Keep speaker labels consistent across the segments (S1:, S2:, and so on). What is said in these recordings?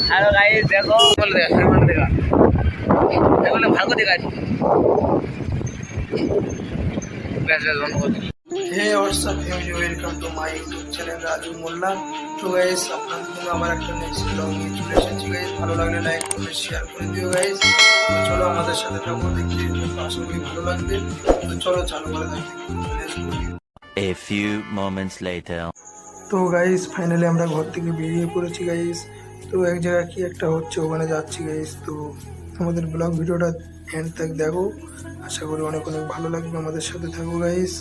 S1: Hello guys, দেখো বলে দেখা দেখা দেখো না, ভালো দেখা আছে। ব্যাস ব্যাস বন্ধ করে দিই।
S2: Hey what's up welcome to my YouTube channel Raju Molla. তো গাইস, আপনাদের জন্য আমার একটা নেক্সট ব্লগ নিয়ে চলে এসেছি গাইস। ভালো লাগলে লাইক করে শেয়ার করে দিও গাইস। তো চলো আমাদের সাথে থাকো, দেখতে আশা করি ভালো লাগবে। তো চলো চালু করে দেখি।
S3: A few moments later.
S2: তো গাইস, ফাইনালি আমরা ঘর থেকে বেরিয়ে পড়েছি গাইস। তো এক জায়গায় কি একটা হচ্ছে, ওখানে যাচ্ছি গাইস। তো আমাদের ব্লগ ভিডিওটা এন্ড তক দেখো, আশা করি অনেক অনেক ভালো লাগবে। আমাদের সাথে থাকো গাইস,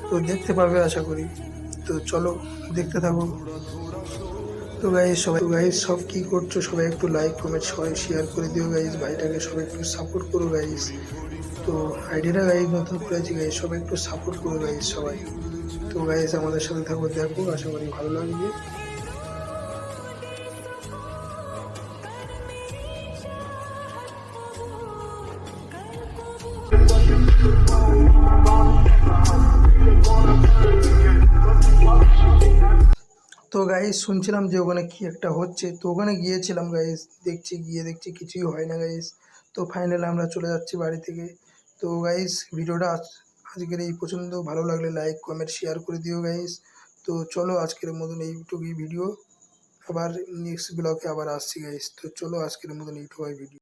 S2: তো দেখতে পাবে আশা করি। তো চলো দেখতে থাকো। তো গাইস সব কি করছো, সবাই একটু লাইক কমেন্ট সবাই শেয়ার করে দিও গাইস। ভাইটাকে সবাই একটু সাপোর্ট করো গাইস। তো আইডিয়াটা গাইস নতুন করেছি গাইস, সবাই একটু সাপোর্ট করো গাইস সবাই। তো গাইস আমাদের সাথে থাকো, দেখো, আশা করি ভালো লাগবে। তো গাইস শুনছিলাম যে ওখানে কি একটা হচ্ছে, তো ওখানে গিয়েছিলাম গাইস। দেখছি কিছুই হয় না গাইস। তো ফাইনালি আমরা চলে যাচ্ছি বাড়ি থেকে। তো গাইস ভিডিওটা আজকের এই পর্যন্ত। ভালো লাগলে লাইক কমেন্ট শেয়ার করে দিও গাইস। তো চলো আজকের মতন এইটুকুই ভিডিও, আবার নেক্সট ব্লগে আবার আসছি গাইস। তো চলো আজকের মতন এইটুকুই ভিডিও।